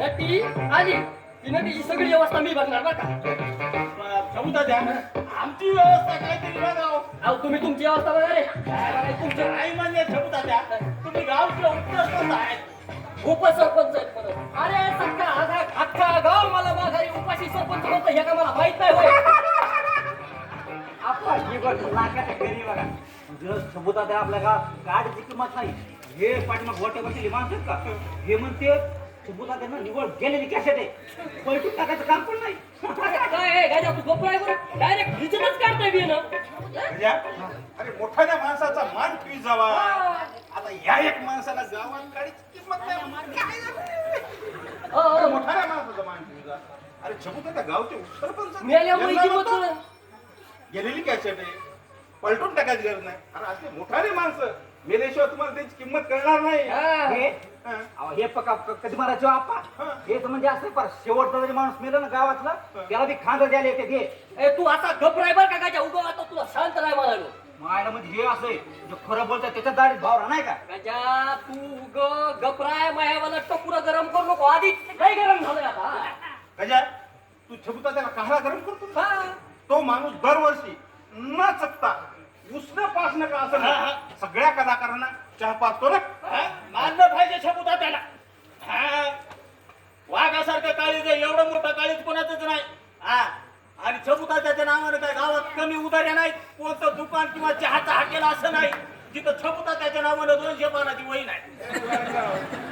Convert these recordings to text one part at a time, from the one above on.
नटी आली की नटीची सगळी व्यवस्था मी बघणार बरं का. समुद्र द्या आमची व्यवस्था काहीतरी बघाव. अहो तुम्ही तुमची व्यवस्था बघा रे. काय बघायचं तुमचं? आई म्हणजे समुद्र द्या तुम्ही गावचे उपस्थित आहेत. उपसरपंच आहेत परत. अरे अख्खा गाव मला माघारी उपाशी सरपंच म्हणतं हे का मला माहित नाही होय. आपण ही गोष्ट नाकाच्या घरी बघा. जर सबुता द्या आपल्या गावात गाडीची किंमत नाही. हे पाठीमाग गोट्या बसलेली माणसं आहेत का हे म्हणते सबुता त्यांना निवड गेलेली कॅसेट आहे. पलटून टाकायचं काम पण नाही. काय आहे गाजा तू गप्प आहे बरं. डायरेक्ट हिचनच काढताय बी ना. अरे मोठ्या माणसाचा मान तुम्ही जावा. आता या एक माणसाला गावात गाडीची किंमत नाही. काय झालं? मोठ्या माणसाचा मान तुम्ही जा. अरे समुद्र त्या गावचे सरपंच मेल्यामुळे किंमत कळलं. गेलेली कॅसेट आहे. पलटून टाकायची गरज नाही. अरे असे मोठाले माणसं मेल्याशिवाय तुम्हाला त्याची किंमत कळणार नाही. हे पका कधी मारायचो आपा हे तर म्हणजे असं पर शेवटचा जरी माणूस मेला ना गावातला त्याला बी खांदा द्यायला येते ते. ए तू आता घबराय बर का गाजा उगव आता तुला शांत राह म्हणालो. मायला म्हणजे हे असं आहे जे खरं बोलतंय त्याच्या दाढीत भावरा नाही का. गाजा तू उग घबराय मायावाला टपुरा गरम करू नको. आधी काय गरम झालंय आता. गजा तू छबुता त्याला कहाला गरम करतो. हा. तो माणूस दरवर्षी न चकता उसनं पासणं का असं सगळ्या कलाकारांना चहा पाचतो ना. मानलं पाहिजे छबुता त्याला. वाघासारखं काळीज आहे. एवढं मोठं काळीज कोणाचंच नाही. आणि छबुता त्याच्या नावाने काय गावात कमी उदाऱ्या नाहीत. कोणतं दुकान किंवा चहाचा हाकेला असं नाही जिथं छबुता त्याच्या नावाने 200 पानाची वही नाही.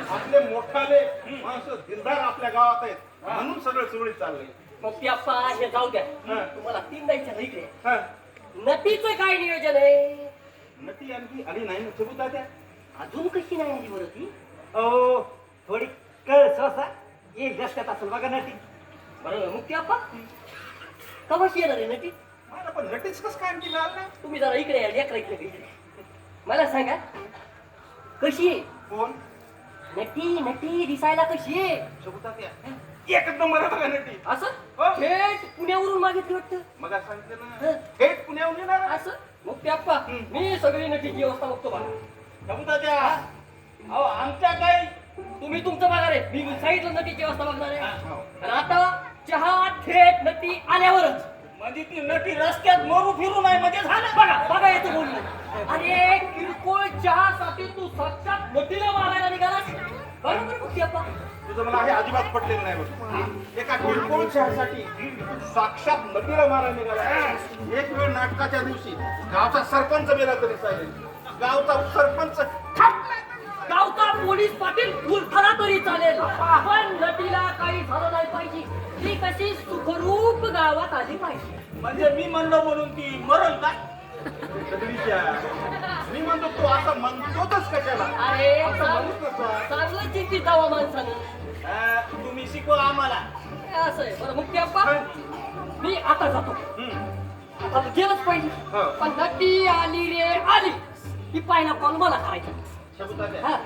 आपले मोठाले माणसं दिलदार आपल्या गावात आहेत म्हणून सगळं सुरळीत चाललंय. मग ती अप्पा हे जाऊ द्या. तुम्हाला 3 द्यायच्या ना इकडे. नटीचं काय नियोजन आहे. नटी आणखी आली नाही ना छबुता त्या. अजून कशी नाही आली बरं ती. ओ थोडी कळ सहसा एक रस्त्यात असेल बघा नटी. बरं मग ती अप्पा कवाशी येणार आहे नटी. मला पण नटीच कसं काय आणखी मिळालं नाही. तुम्ही जरा इकडे या लेकरा इकडे. मला सांगा कशी आहे कोण नटी. नटी दिसायला कशी आहे. छबुता त्या एकच नंबर आहे बघा नटी. असं हो. थेट पुण्यावरून मागितली वाटतं. मग सांगितलं ना थेट पुण्याहून येणार. असं मग ते अप्पा मी सगळी नटीची व्यवस्था बघतो बघा. छबुता त्या अहो आमच्या काही तुम्ही तुमचं बघा रे. मी सांगितलं नटीची व्यवस्था बघणार आहे. आणि आता चहा थेट नटी आल्यावरच. म्हणजे ती नटी रस्त्यात मरू फिरू नाही म्हणजे झालं. बघा बघा येतो बोलणं. अरे किरकोळ चहासाठी तू साक्षात नटीला मारायला निघालास. बरोबर मग ते अप्पा. तुझं मला हे अजिबात पटलेलं नाही बघ. एका किरकोळ चहासाठी साक्षात नदीला मारायला निघाला. एक वेळ नाटकाच्या दिवशी गावचा सरपंच मेला तरी चालेल. गावचा सरपंच गावचा पोलीस पाटील उलथला तरी चालेल. पण नटीला काही झालं नाही पाहिजे. ती कशी सुखरूप गावात आली पाहिजे. म्हणजे मी म्हणलो म्हणून ती मरल का. मी म्हणतो तू असं म्हणतोच कशाला. अरे असं म्हणूच नको. चांगलं चिंतित जावं माणसानं. तुम्ही शिकवा आम्हाला. असं आहे बरं मग ते अप्पा मी आता जातो. आता गेलंच पाहिजे. पण नटी आली रे आली ही पहिला कॉल मला करायचा. छबुता हा.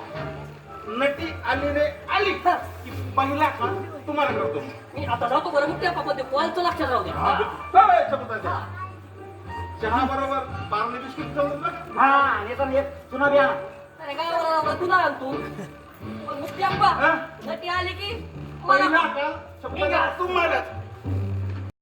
नटी आली रे आली की पहिला कॉल तुम्हाला करतो. मी आता जातो बरं मग ते अप्पा पण ते कॉलचं लक्षात राहू द्या. छबुता चहा बरोबर पार्ले बिस्किट जाऊन बघ. हा आणि तर एक चुना बी आणा. अरे गावाला तुला आणतो. पण मग ते अप्पा नटी आली की पहिला कॉल छबुता तुम्हाला.